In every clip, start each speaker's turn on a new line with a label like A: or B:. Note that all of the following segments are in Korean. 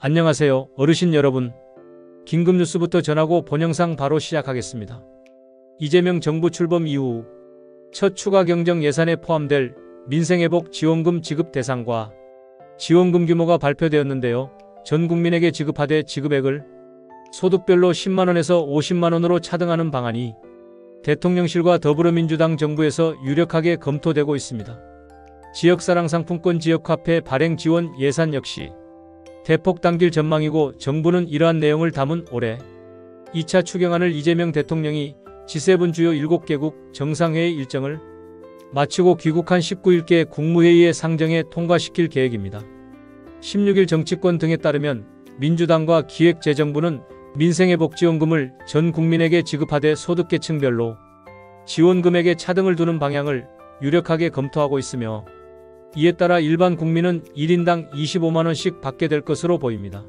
A: 안녕하세요, 어르신 여러분. 긴급 뉴스부터 전하고 본 영상 바로 시작하겠습니다. 이재명 정부 출범 이후 첫 추가 경정 예산에 포함될 민생회복 지원금 지급 대상과 지원금 규모가 발표되었는데요. 전 국민에게 지급하되 지급액을 소득별로 10만원에서 50만원으로 차등하는 방안이 대통령실과 더불어민주당 정부에서 유력하게 검토되고 있습니다. 지역사랑 상품권 지역화폐 발행 지원 예산 역시 대폭 당길 전망이고, 정부는 이러한 내용을 담은 올해 2차 추경안을 이재명 대통령이 G7 주요 7개국 정상회의 일정을 마치고 귀국한 19일께 국무회의에 상정해 통과시킬 계획입니다. 16일 정치권 등에 따르면 민주당과 기획재정부는 민생회복지원금을 전 국민에게 지급하되 소득계층별로 지원금액에 차등을 두는 방향을 유력하게 검토하고 있으며, 이에 따라 일반 국민은 1인당 25만원씩 받게 될 것으로 보입니다.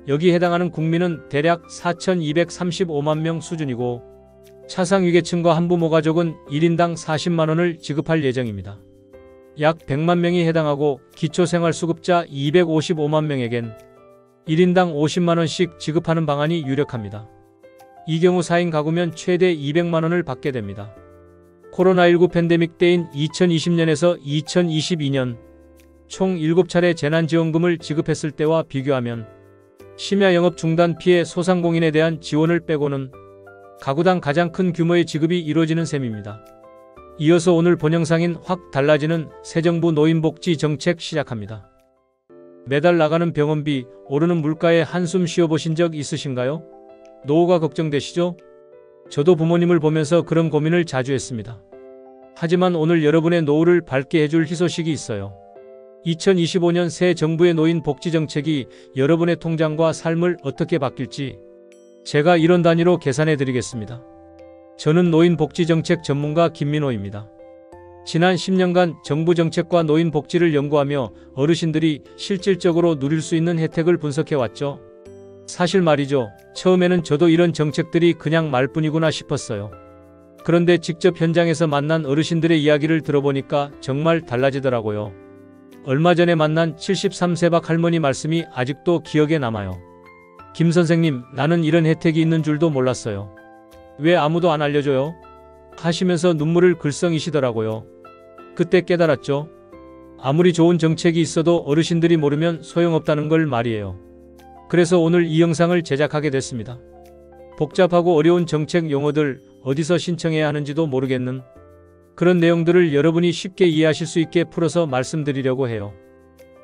A: 여기 해당하는 국민은 대략 4,235만 명 수준이고, 차상위계층과 한부모 가족은 1인당 40만원을 지급할 예정입니다. 약 100만 명이 해당하고 기초생활수급자 255만 명에겐 1인당 50만원씩 지급하는 방안이 유력합니다. 이 경우 4인 가구면 최대 200만원을 받게 됩니다. 코로나19 팬데믹 때인 2020년에서 2022년 총 7차례 재난지원금을 지급했을 때와 비교하면 심야 영업 중단 피해 소상공인에 대한 지원을 빼고는 가구당 가장 큰 규모의 지급이 이루어지는 셈입니다. 이어서 오늘 본 영상인 확 달라지는 새 정부 노인복지 정책 시작합니다. 매달 나가는 병원비, 오르는 물가에 한숨 쉬어보신 적 있으신가요? 노후가 걱정되시죠? 저도 부모님을 보면서 그런 고민을 자주 했습니다. 하지만 오늘 여러분의 노후를 밝게 해줄 희소식이 있어요. 2025년 새 정부의 노인 복지 정책이 여러분의 통장과 삶을 어떻게 바뀔지 제가 이런 단위로 계산해 드리겠습니다. 저는 노인 복지 정책 전문가 김민호입니다. 지난 10년간 정부 정책과 노인 복지를 연구하며 어르신들이 실질적으로 누릴 수 있는 혜택을 분석해왔죠. 사실 말이죠. 처음에는 저도 이런 정책들이 그냥 말뿐이구나 싶었어요. 그런데 직접 현장에서 만난 어르신들의 이야기를 들어보니까 정말 달라지더라고요. 얼마 전에 만난 73세 박 할머니 말씀이 아직도 기억에 남아요. 김 선생님, 나는 이런 혜택이 있는 줄도 몰랐어요. 왜 아무도 안 알려줘요? 하시면서 눈물을 글썽이시더라고요. 그때 깨달았죠. 아무리 좋은 정책이 있어도 어르신들이 모르면 소용없다는 걸 말이에요. 그래서 오늘 이 영상을 제작하게 됐습니다. 복잡하고 어려운 정책 용어들, 어디서 신청해야 하는지도 모르겠는 그런 내용들을 여러분이 쉽게 이해하실 수 있게 풀어서 말씀드리려고 해요.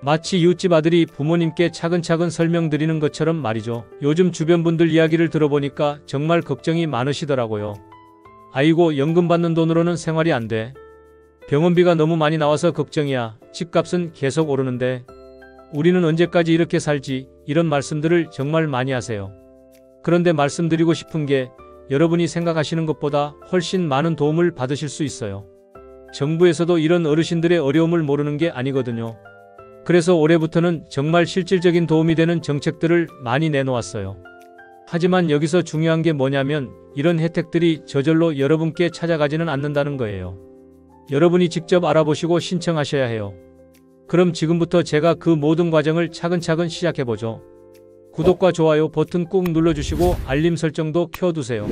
A: 마치 이웃집 아들이 부모님께 차근차근 설명드리는 것처럼 말이죠. 요즘 주변 분들 이야기를 들어보니까 정말 걱정이 많으시더라고요. 아이고, 연금 받는 돈으로는 생활이 안 돼. 병원비가 너무 많이 나와서 걱정이야. 집값은 계속 오르는데 우리는 언제까지 이렇게 살지? 이런 말씀들을 정말 많이 하세요. 그런데 말씀드리고 싶은 게 여러분이 생각하시는 것보다 훨씬 많은 도움을 받으실 수 있어요. 정부에서도 이런 어르신들의 어려움을 모르는 게 아니거든요. 그래서 올해부터는 정말 실질적인 도움이 되는 정책들을 많이 내놓았어요. 하지만 여기서 중요한 게 뭐냐면 이런 혜택들이 저절로 여러분께 찾아가지는 않는다는 거예요. 여러분이 직접 알아보시고 신청하셔야 해요. 그럼 지금부터 제가 그 모든 과정을 차근차근 시작해보죠. 구독과 좋아요 버튼 꾹 눌러주시고 알림 설정도 켜두세요.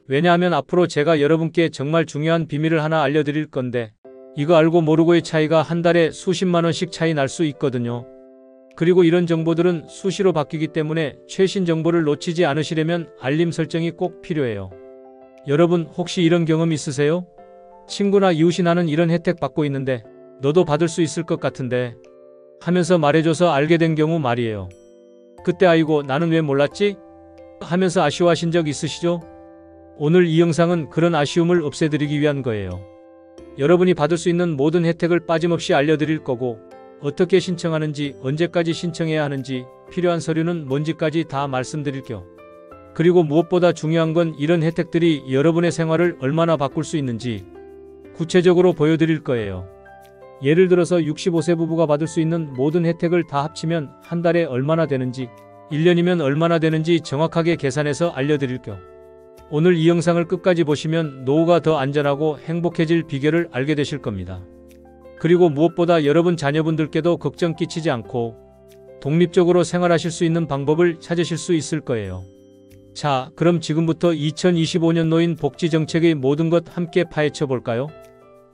A: 왜냐하면 앞으로 제가 여러분께 정말 중요한 비밀을 하나 알려드릴 건데, 이거 알고 모르고의 차이가 한 달에 수십만원씩 차이 날 수 있거든요. 그리고 이런 정보들은 수시로 바뀌기 때문에 최신 정보를 놓치지 않으시려면 알림 설정이 꼭 필요해요. 여러분, 혹시 이런 경험 있으세요? 친구나 이웃이 나는 이런 혜택 받고 있는데 너도 받을 수 있을 것 같은데 하면서 말해줘서 알게 된 경우 말이에요. 그때 아이고, 나는 왜 몰랐지? 하면서 아쉬워하신 적 있으시죠? 오늘 이 영상은 그런 아쉬움을 없애드리기 위한 거예요. 여러분이 받을 수 있는 모든 혜택을 빠짐없이 알려드릴 거고, 어떻게 신청하는지, 언제까지 신청해야 하는지, 필요한 서류는 뭔지까지 다 말씀드릴게요. 그리고 무엇보다 중요한 건 이런 혜택들이 여러분의 생활을 얼마나 바꿀 수 있는지 구체적으로 보여드릴 거예요. 예를 들어서 65세 부부가 받을 수 있는 모든 혜택을 다 합치면 한 달에 얼마나 되는지, 1년이면 얼마나 되는지 정확하게 계산해서 알려드릴게요. 오늘 이 영상을 끝까지 보시면 노후가 더 안전하고 행복해질 비결을 알게 되실 겁니다. 그리고 무엇보다 여러분 자녀분들께도 걱정 끼치지 않고 독립적으로 생활하실 수 있는 방법을 찾으실 수 있을 거예요. 자, 그럼 지금부터 2025년 노인 복지 정책의 모든 것 함께 파헤쳐 볼까요?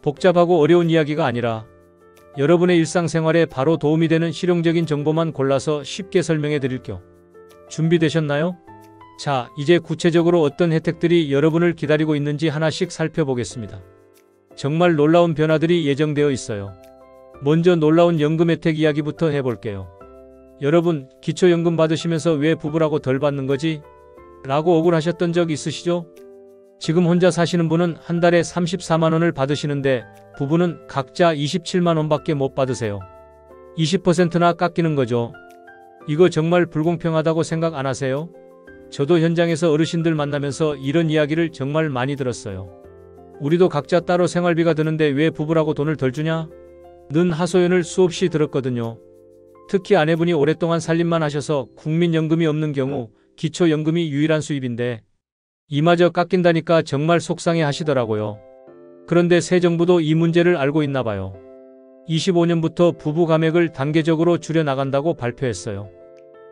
A: 복잡하고 어려운 이야기가 아니라 여러분의 일상생활에 바로 도움이 되는 실용적인 정보만 골라서 쉽게 설명해 드릴게요. 준비되셨나요? 자, 이제 구체적으로 어떤 혜택들이 여러분을 기다리고 있는지 하나씩 살펴보겠습니다. 정말 놀라운 변화들이 예정되어 있어요. 먼저 놀라운 연금 혜택 이야기부터 해볼게요. 여러분, 기초연금 받으시면서 왜 부부라고 덜 받는 거지? 라고 억울하셨던 적 있으시죠? 지금 혼자 사시는 분은 한 달에 34만 원을 받으시는데 부부는 각자 27만 원밖에 못 받으세요. 20%나 깎이는 거죠. 이거 정말 불공평하다고 생각 안 하세요? 저도 현장에서 어르신들 만나면서 이런 이야기를 정말 많이 들었어요. 우리도 각자 따로 생활비가 드는데 왜 부부라고 돈을 덜 주냐? 는 하소연을 수없이 들었거든요. 특히 아내분이 오랫동안 살림만 하셔서 국민연금이 없는 경우 기초연금이 유일한 수입인데 이마저 깎인다니까 정말 속상해 하시더라고요. 그런데 새 정부도 이 문제를 알고 있나 봐요. 25년부터 부부 감액을 단계적으로 줄여나간다고 발표했어요.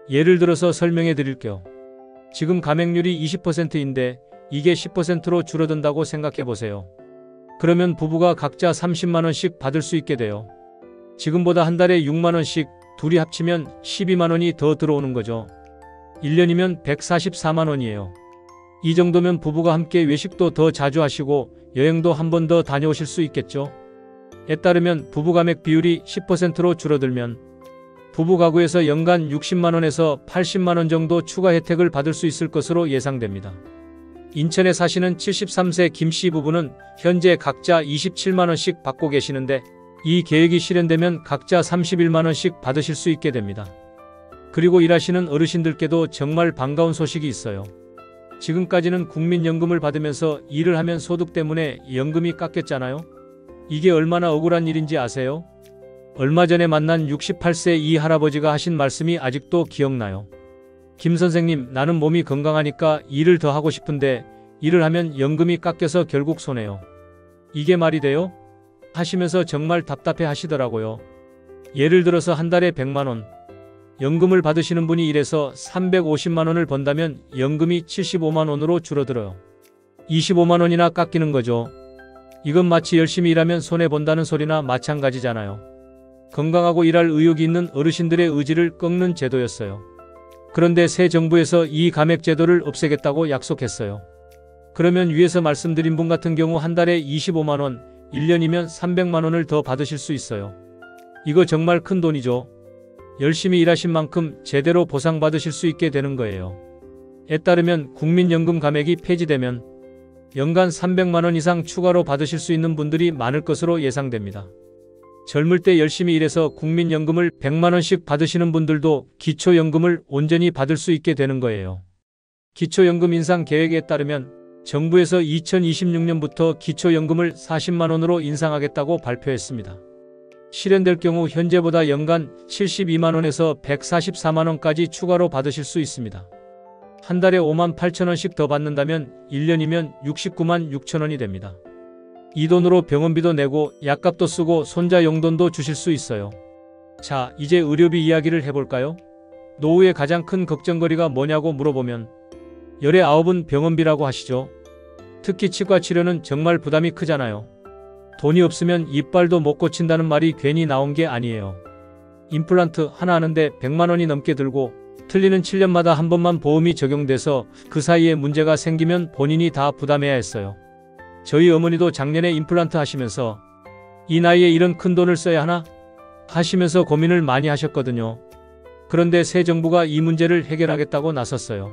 A: 예를 들어서 설명해 드릴게요. 지금 감액률이 20%인데 이게 10%로 줄어든다고 생각해 보세요. 그러면 부부가 각자 30만 원씩 받을 수 있게 돼요. 지금보다 한 달에 6만 원씩 둘이 합치면 12만 원이 더 들어오는 거죠. 1년이면 144만 원이에요. 이 정도면 부부가 함께 외식도 더 자주 하시고 여행도 한 번 더 다녀오실 수 있겠죠. 에 따르면 부부 감액 비율이 10%로 줄어들면 부부 가구에서 연간 60만 원에서 80만 원 정도 추가 혜택을 받을 수 있을 것으로 예상됩니다. 인천에 사시는 73세 김씨 부부는 현재 각자 27만 원씩 받고 계시는데 이 계획이 실현되면 각자 31만 원씩 받으실 수 있게 됩니다. 그리고 일하시는 어르신들께도 정말 반가운 소식이 있어요. 지금까지는 국민연금을 받으면서 일을 하면 소득 때문에 연금이 깎였잖아요. 이게 얼마나 억울한 일인지 아세요? 얼마 전에 만난 68세 이 할아버지가 하신 말씀이 아직도 기억나요. 김 선생님, 나는 몸이 건강하니까 일을 더 하고 싶은데 일을 하면 연금이 깎여서 결국 손해요. 이게 말이 돼요? 하시면서 정말 답답해 하시더라고요. 예를 들어서 한 달에 100만 원. 연금을 받으시는 분이 일해서 350만 원을 번다면 연금이 75만 원으로 줄어들어요. 25만 원이나 깎이는 거죠. 이건 마치 열심히 일하면 손해본다는 소리나 마찬가지잖아요. 건강하고 일할 의욕이 있는 어르신들의 의지를 꺾는 제도였어요. 그런데 새 정부에서 이 감액 제도를 없애겠다고 약속했어요. 그러면 위에서 말씀드린 분 같은 경우 한 달에 25만 원, 1년이면 300만 원을 더 받으실 수 있어요. 이거 정말 큰 돈이죠. 열심히 일하신 만큼 제대로 보상받으실 수 있게 되는 거예요. 에 따르면 국민연금 감액이 폐지되면 연간 300만 원 이상 추가로 받으실 수 있는 분들이 많을 것으로 예상됩니다. 젊을 때 열심히 일해서 국민연금을 100만 원씩 받으시는 분들도 기초연금을 온전히 받을 수 있게 되는 거예요. 기초연금 인상 계획에 따르면 정부에서 2026년부터 기초연금을 40만 원으로 인상하겠다고 발표했습니다. 실현될 경우 현재보다 연간 72만 원에서 144만 원까지 추가로 받으실 수 있습니다. 한 달에 5만 8천 원씩 더 받는다면 1년이면 69만 6천 원이 됩니다. 이 돈으로 병원비도 내고 약값도 쓰고 손자 용돈도 주실 수 있어요. 자, 이제 의료비 이야기를 해볼까요? 노후의 가장 큰 걱정거리가 뭐냐고 물어보면 열의 9은 병원비라고 하시죠. 특히 치과 치료는 정말 부담이 크잖아요. 돈이 없으면 이빨도 못 고친다는 말이 괜히 나온 게 아니에요. 임플란트 하나 하는데 100만 원이 넘게 들고 틀리는 7년마다 한 번만 보험이 적용돼서 그 사이에 문제가 생기면 본인이 다 부담해야 했어요. 저희 어머니도 작년에 임플란트 하시면서 이 나이에 이런 큰 돈을 써야 하나? 하시면서 고민을 많이 하셨거든요. 그런데 새 정부가 이 문제를 해결하겠다고 나섰어요.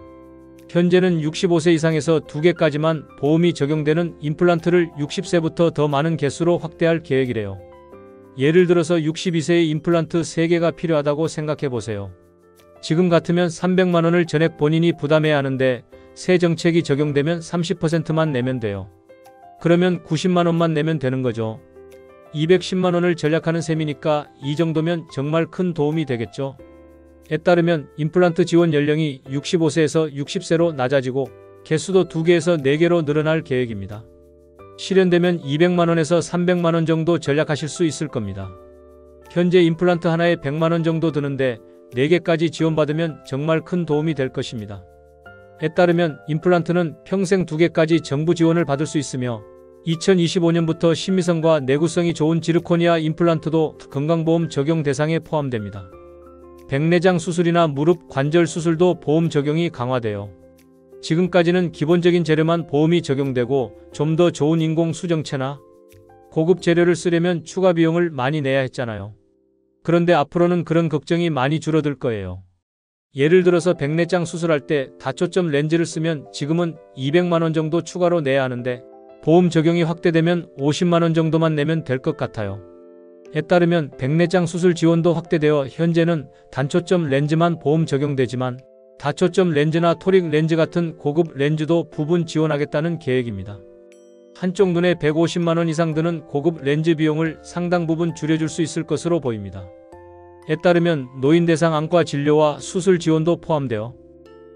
A: 현재는 65세 이상에서 2개까지만 보험이 적용되는 임플란트를 60세부터 더 많은 개수로 확대할 계획이래요. 예를 들어서 62세의 임플란트 3개가 필요하다고 생각해 보세요. 지금 같으면 300만 원을 전액 본인이 부담해야 하는데 새 정책이 적용되면 30%만 내면 돼요. 그러면 90만 원만 내면 되는 거죠. 210만 원을 절약하는 셈이니까 이 정도면 정말 큰 도움이 되겠죠. 에 따르면 임플란트 지원 연령이 65세에서 60세로 낮아지고 개수도 2개에서 4개로 늘어날 계획입니다. 실현되면 200만 원에서 300만 원 정도 절약하실 수 있을 겁니다. 현재 임플란트 하나에 100만 원 정도 드는데 4개까지 지원받으면 정말 큰 도움이 될 것입니다. 에 따르면 임플란트는 평생 2개까지 정부 지원을 받을 수 있으며 2025년부터 신미성과 내구성이 좋은 지르코니아 임플란트도 건강보험 적용 대상에 포함됩니다. 백내장 수술이나 무릎 관절 수술도 보험 적용이 강화되어 지금까지는 기본적인 재료만 보험이 적용되고 좀 더 좋은 인공 수정체나 고급 재료를 쓰려면 추가 비용을 많이 내야 했잖아요. 그런데 앞으로는 그런 걱정이 많이 줄어들 거예요. 예를 들어서 백내장 수술할 때 다초점 렌즈를 쓰면 지금은 200만 원 정도 추가로 내야 하는데 보험 적용이 확대되면 50만 원 정도만 내면 될 것 같아요. 에 따르면 백내장 수술 지원도 확대되어 현재는 단초점 렌즈만 보험 적용되지만 다초점 렌즈나 토릭 렌즈 같은 고급 렌즈도 부분 지원하겠다는 계획입니다. 한쪽 눈에 150만 원 이상 드는 고급 렌즈 비용을 상당 부분 줄여줄 수 있을 것으로 보입니다. 에 따르면 노인 대상 안과 진료와 수술 지원도 포함되어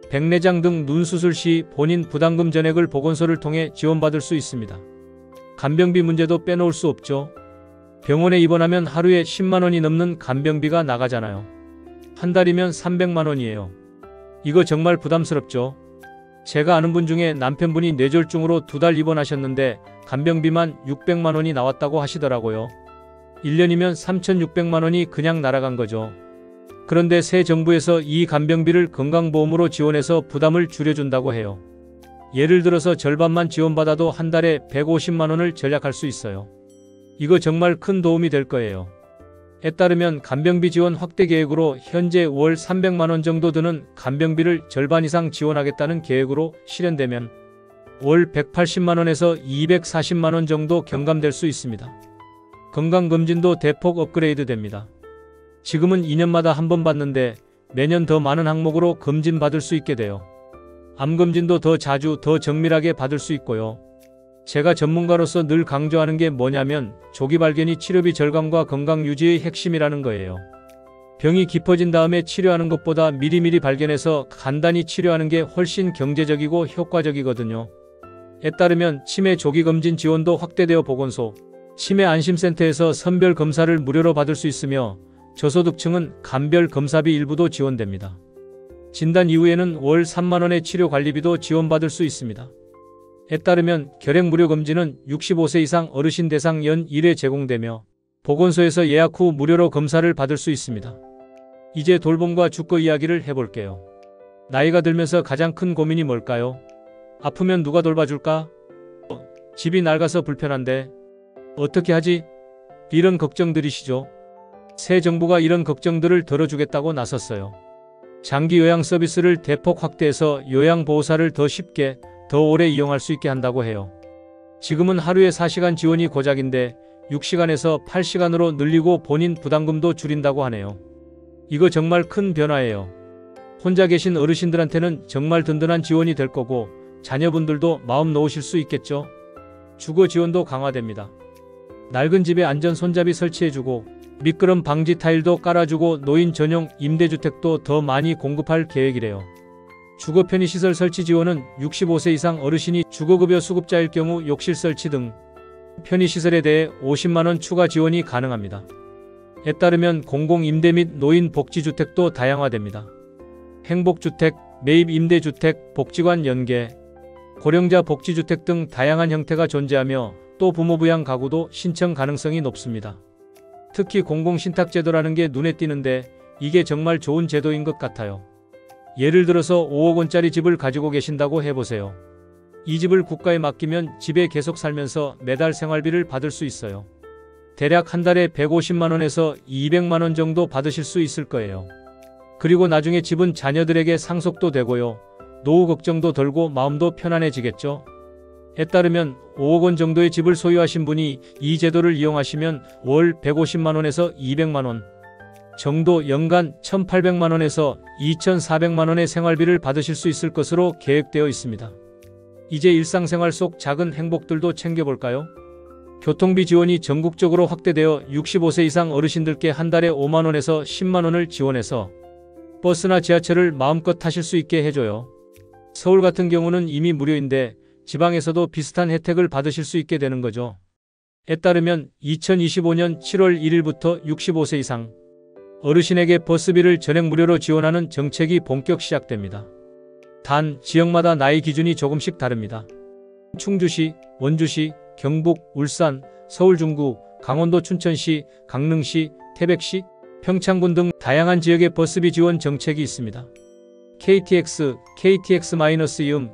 A: 백내장 등 눈 수술 시 본인 부담금 전액을 보건소를 통해 지원받을 수 있습니다. 간병비 문제도 빼놓을 수 없죠. 병원에 입원하면 하루에 10만 원이 넘는 간병비가 나가잖아요. 한 달이면 300만 원이에요. 이거 정말 부담스럽죠. 제가 아는 분 중에 남편분이 뇌졸중으로 2달 입원하셨는데 간병비만 600만 원이 나왔다고 하시더라고요. 1년이면 3,600만 원이 그냥 날아간 거죠. 그런데 새 정부에서 이 간병비를 건강보험으로 지원해서 부담을 줄여준다고 해요. 예를 들어서 절반만 지원받아도 한 달에 150만 원을 절약할 수 있어요. 이거 정말 큰 도움이 될 거예요. 에 따르면 간병비 지원 확대 계획으로 현재 월 300만 원 정도 드는 간병비를 절반 이상 지원하겠다는 계획으로 실현되면 월 180만 원에서 240만 원 정도 경감될 수 있습니다. 건강검진도 대폭 업그레이드 됩니다. 지금은 2년마다 한 번 받는데 매년 더 많은 항목으로 검진 받을 수 있게 돼요. 암검진도 더 자주 더 정밀하게 받을 수 있고요. 제가 전문가로서 늘 강조하는 게 뭐냐면 조기 발견이 치료비 절감과 건강 유지의 핵심이라는 거예요. 병이 깊어진 다음에 치료하는 것보다 미리미리 발견해서 간단히 치료하는 게 훨씬 경제적이고 효과적이거든요. 에 따르면 치매 조기검진 지원도 확대되어 보건소, 치매 안심센터에서 선별 검사를 무료로 받을 수 있으며 저소득층은 간별 검사비 일부도 지원됩니다. 진단 이후에는 월 3만 원의 치료 관리비도 지원받을 수 있습니다. 에 따르면 결핵 무료 검진은 65세 이상 어르신 대상 연 1회 제공되며 보건소에서 예약 후 무료로 검사를 받을 수 있습니다. 이제 돌봄과 주거 이야기를 해볼게요. 나이가 들면서 가장 큰 고민이 뭘까요? 아프면 누가 돌봐줄까? 집이 낡아서 불편한데 어떻게 하지? 이런 걱정들이시죠? 새 정부가 이런 걱정들을 덜어주겠다고 나섰어요. 장기 요양 서비스를 대폭 확대해서 요양보호사를 더 쉽게 더 오래 이용할 수 있게 한다고 해요. 지금은 하루에 4시간 지원이 고작인데 6시간에서 8시간으로 늘리고 본인 부담금도 줄인다고 하네요. 이거 정말 큰 변화예요. 혼자 계신 어르신들한테는 정말 든든한 지원이 될 거고 자녀분들도 마음 놓으실 수 있겠죠. 주거 지원도 강화됩니다. 낡은 집에 안전 손잡이 설치해주고 미끄럼 방지 타일도 깔아주고 노인 전용 임대주택도 더 많이 공급할 계획이래요. 주거 편의시설 설치 지원은 65세 이상 어르신이 주거급여 수급자일 경우 욕실 설치 등 편의시설에 대해 50만 원 추가 지원이 가능합니다. 에 따르면 공공임대 및 노인 복지주택도 다양화됩니다. 행복주택, 매입임대주택, 복지관 연계, 고령자 복지주택 등 다양한 형태가 존재하며 또 부모부양 가구도 신청 가능성이 높습니다. 특히 공공신탁제도라는 게 눈에 띄는데 이게 정말 좋은 제도인 것 같아요. 예를 들어서 5억 원짜리 집을 가지고 계신다고 해보세요. 이 집을 국가에 맡기면 집에 계속 살면서 매달 생활비를 받을 수 있어요. 대략 한 달에 150만 원에서 200만 원 정도 받으실 수 있을 거예요. 그리고 나중에 집은 자녀들에게 상속도 되고요. 노후 걱정도 덜고 마음도 편안해지겠죠. 에 따르면 5억 원 정도의 집을 소유하신 분이 이 제도를 이용하시면 월 150만 원에서 200만 원 정도 연간 1,800만 원에서 2,400만 원의 생활비를 받으실 수 있을 것으로 계획되어 있습니다. 이제 일상생활 속 작은 행복들도 챙겨볼까요? 교통비 지원이 전국적으로 확대되어 65세 이상 어르신들께 한 달에 5만 원에서 10만 원을 지원해서 버스나 지하철을 마음껏 타실 수 있게 해줘요. 서울 같은 경우는 이미 무료인데 지방에서도 비슷한 혜택을 받으실 수 있게 되는 거죠. 에 따르면 2025년 7월 1일부터 65세 이상 어르신에게 버스비를 전액 무료로 지원하는 정책이 본격 시작됩니다. 단 지역마다 나이 기준이 조금씩 다릅니다. 충주시, 원주시, 경북, 울산, 서울 중구, 강원도 춘천시, 강릉시, 태백시, 평창군 등 다양한 지역의 버스비 지원 정책이 있습니다. KTX, KTX-이음,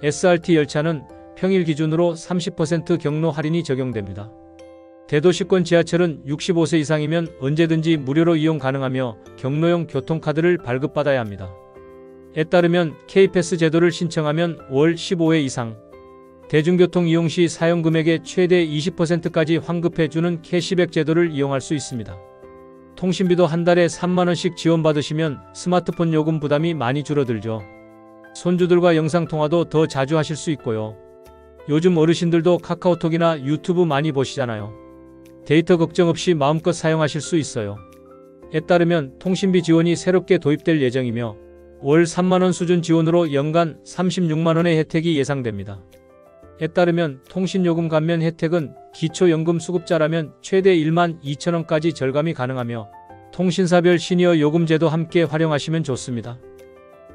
A: SRT 열차는 평일 기준으로 30% 경로 할인이 적용됩니다. 대도시권 지하철은 65세 이상이면 언제든지 무료로 이용 가능하며 경로용 교통카드를 발급받아야 합니다. 에 따르면 K패스 제도를 신청하면 월 15회 이상, 대중교통 이용 시 사용 금액의 최대 20%까지 환급해주는 캐시백 제도를 이용할 수 있습니다. 통신비도 한 달에 3만원씩 지원받으시면 스마트폰 요금 부담이 많이 줄어들죠. 손주들과 영상통화도 더 자주 하실 수 있고요. 요즘 어르신들도 카카오톡이나 유튜브 많이 보시잖아요. 데이터 걱정 없이 마음껏 사용하실 수 있어요. 에 따르면 통신비 지원이 새롭게 도입될 예정이며 월 3만원 수준 지원으로 연간 36만원의 혜택이 예상됩니다. 에 따르면 통신요금 감면 혜택은 기초연금 수급자라면 최대 1만 2천원까지 절감이 가능하며 통신사별 시니어 요금제도 함께 활용하시면 좋습니다.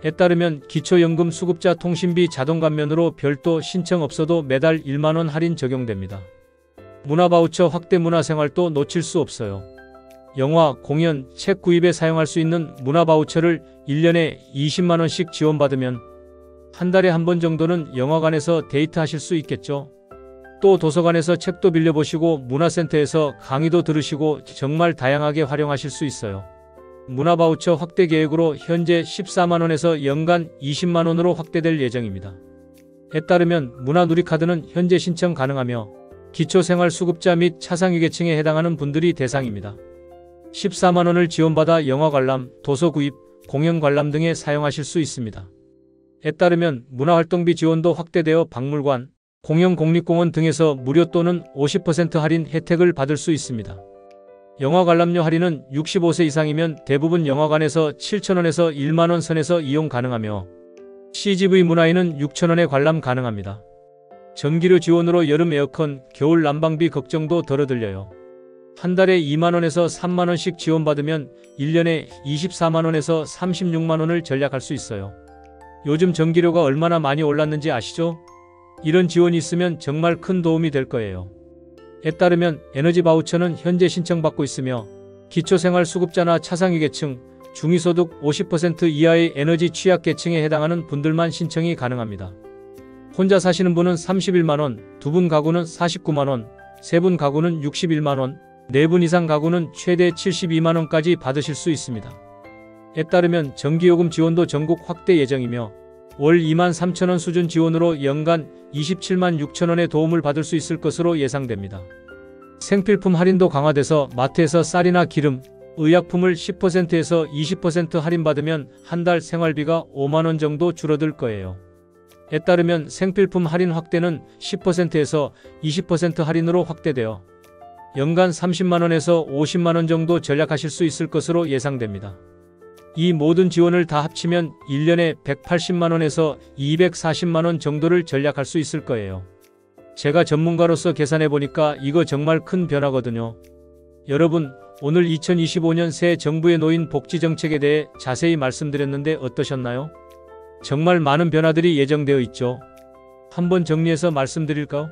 A: 에 따르면 기초연금 수급자 통신비 자동 감면으로 별도 신청 없어도 매달 1만원 할인 적용됩니다. 문화바우처 확대 문화생활도 놓칠 수 없어요. 영화, 공연, 책 구입에 사용할 수 있는 문화바우처를 1년에 20만원씩 지원받으면 한 달에 한 번 정도는 영화관에서 데이트하실 수 있겠죠. 또 도서관에서 책도 빌려보시고 문화센터에서 강의도 들으시고 정말 다양하게 활용하실 수 있어요. 문화바우처 확대 계획으로 현재 14만원에서 연간 20만원으로 확대될 예정입니다. 에 따르면 문화누리카드는 현재 신청 가능하며 기초생활수급자 및 차상위계층에 해당하는 분들이 대상입니다. 14만원을 지원받아 영화 관람, 도서 구입, 공연 관람 등에 사용하실 수 있습니다. 에 따르면 문화활동비 지원도 확대되어 박물관, 공영 공립공원 등에서 무료 또는 50% 할인 혜택을 받을 수 있습니다. 영화 관람료 할인은 65세 이상이면 대부분 영화관에서 7,000원에서 1만원 선에서 이용 가능하며 CGV 문화인은 6,000원에 관람 가능합니다. 전기료 지원으로 여름 에어컨, 겨울 난방비 걱정도 덜어들려요. 한 달에 2만원에서 3만원씩 지원받으면 1년에 24만원에서 36만원을 절약할 수 있어요. 요즘 전기료가 얼마나 많이 올랐는지 아시죠? 이런 지원이 있으면 정말 큰 도움이 될 거예요. 에 따르면 에너지 바우처는 현재 신청받고 있으며 기초생활수급자나 차상위계층, 중위소득 50% 이하의 에너지 취약계층에 해당하는 분들만 신청이 가능합니다. 혼자 사시는 분은 31만원, 두 분 가구는 49만원, 세 분 가구는 61만원, 네 분 이상 가구는 최대 72만원까지 받으실 수 있습니다. 에 따르면 전기요금 지원도 전국 확대 예정이며 월 2만 3천원 수준 지원으로 연간 27만 6천원의 도움을 받을 수 있을 것으로 예상됩니다. 생필품 할인도 강화돼서 마트에서 쌀이나 기름, 의약품을 10%에서 20% 할인받으면 한 달 생활비가 5만원 정도 줄어들 거예요. 에 따르면 생필품 할인 확대는 10%에서 20% 할인으로 확대되어 연간 30만원에서 50만원 정도 절약하실 수 있을 것으로 예상됩니다. 이 모든 지원을 다 합치면 1년에 180만원에서 240만원 정도를 절약할 수 있을 거예요. 제가 전문가로서 계산해보니까 이거 정말 큰 변화거든요. 여러분, 오늘 2025년 새 정부의 노인 복지 정책에 대해 자세히 말씀드렸는데 어떠셨나요? 정말 많은 변화들이 예정되어 있죠. 한번 정리해서 말씀드릴까요?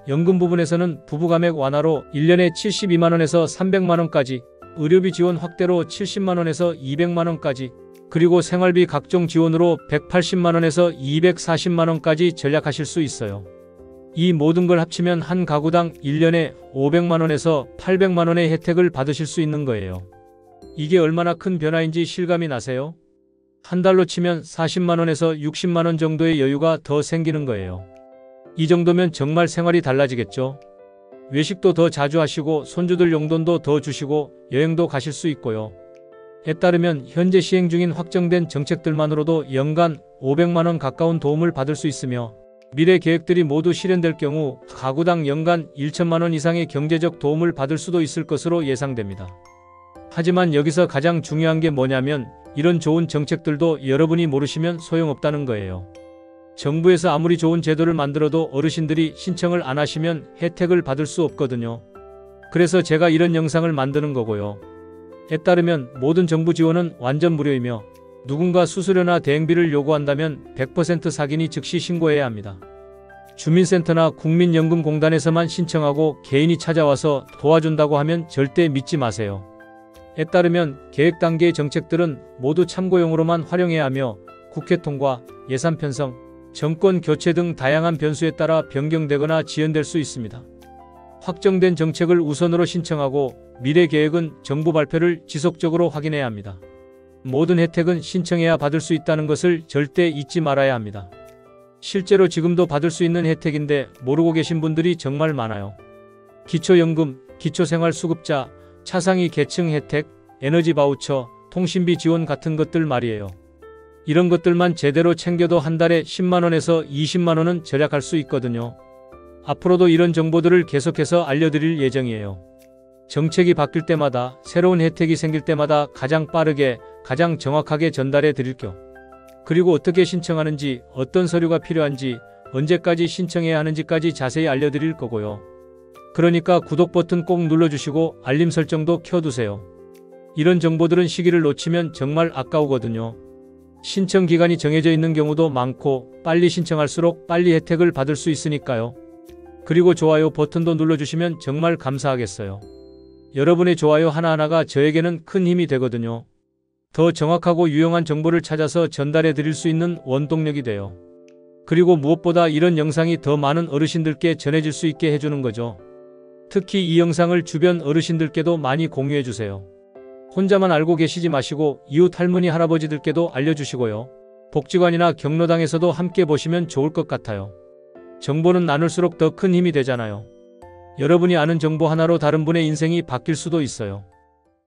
A: 연금 부분에서는 부부감액 완화로 1년에 72만원에서 300만원까지, 의료비 지원 확대로 70만원에서 200만원까지, 그리고 생활비 각종 지원으로 180만원에서 240만원까지 절약하실 수 있어요. 이 모든 걸 합치면 한 가구당 1년에 500만원에서 800만원의 혜택을 받으실 수 있는 거예요. 이게 얼마나 큰 변화인지 실감이 나세요? 한 달로 치면 40만원에서 60만원 정도의 여유가 더 생기는 거예요. 이 정도면 정말 생활이 달라지겠죠. 외식도 더 자주 하시고 손주들 용돈도 더 주시고 여행도 가실 수 있고요. 에 따르면 현재 시행 중인 확정된 정책들만으로도 연간 500만원 가까운 도움을 받을 수 있으며 미래 계획들이 모두 실현될 경우 가구당 연간 1천만원 이상의 경제적 도움을 받을 수도 있을 것으로 예상됩니다. 하지만 여기서 가장 중요한 게 뭐냐면 이런 좋은 정책들도 여러분이 모르시면 소용없다는 거예요. 정부에서 아무리 좋은 제도를 만들어도 어르신들이 신청을 안 하시면 혜택을 받을 수 없거든요. 그래서 제가 이런 영상을 만드는 거고요. 에 따르면 모든 정부 지원은 완전 무료이며 누군가 수수료나 대행비를 요구한다면 100% 사기니 즉시 신고해야 합니다. 주민센터나 국민연금공단에서만 신청하고 개인이 찾아와서 도와준다고 하면 절대 믿지 마세요. 에 따르면 계획 단계의 정책들은 모두 참고용으로만 활용해야 하며 국회 통과, 예산 편성, 정권 교체 등 다양한 변수에 따라 변경되거나 지연될 수 있습니다. 확정된 정책을 우선으로 신청하고 미래 계획은 정부 발표를 지속적으로 확인해야 합니다. 모든 혜택은 신청해야 받을 수 있다는 것을 절대 잊지 말아야 합니다. 실제로 지금도 받을 수 있는 혜택인데 모르고 계신 분들이 정말 많아요. 기초연금, 기초생활수급자, 차상위 계층 혜택, 에너지 바우처, 통신비 지원 같은 것들 말이에요. 이런 것들만 제대로 챙겨도 한 달에 10만원에서 20만원은 절약할 수 있거든요. 앞으로도 이런 정보들을 계속해서 알려드릴 예정이에요. 정책이 바뀔 때마다 새로운 혜택이 생길 때마다 가장 빠르게 가장 정확하게 전달해 드릴게요. 그리고 어떻게 신청하는지, 어떤 서류가 필요한지, 언제까지 신청해야 하는지까지 자세히 알려드릴 거고요. 그러니까 구독 버튼 꼭 눌러주시고 알림 설정도 켜두세요. 이런 정보들은 시기를 놓치면 정말 아까우거든요. 신청 기간이 정해져 있는 경우도 많고 빨리 신청할수록 빨리 혜택을 받을 수 있으니까요. 그리고 좋아요 버튼도 눌러주시면 정말 감사하겠어요. 여러분의 좋아요 하나하나가 저에게는 큰 힘이 되거든요. 더 정확하고 유용한 정보를 찾아서 전달해 드릴 수 있는 원동력이 돼요. 그리고 무엇보다 이런 영상이 더 많은 어르신들께 전해질 수 있게 해주는 거죠. 특히 이 영상을 주변 어르신들께도 많이 공유해 주세요. 혼자만 알고 계시지 마시고 이웃 할머니 할아버지들께도 알려주시고요. 복지관이나 경로당에서도 함께 보시면 좋을 것 같아요. 정보는 나눌수록 더 큰 힘이 되잖아요. 여러분이 아는 정보 하나로 다른 분의 인생이 바뀔 수도 있어요.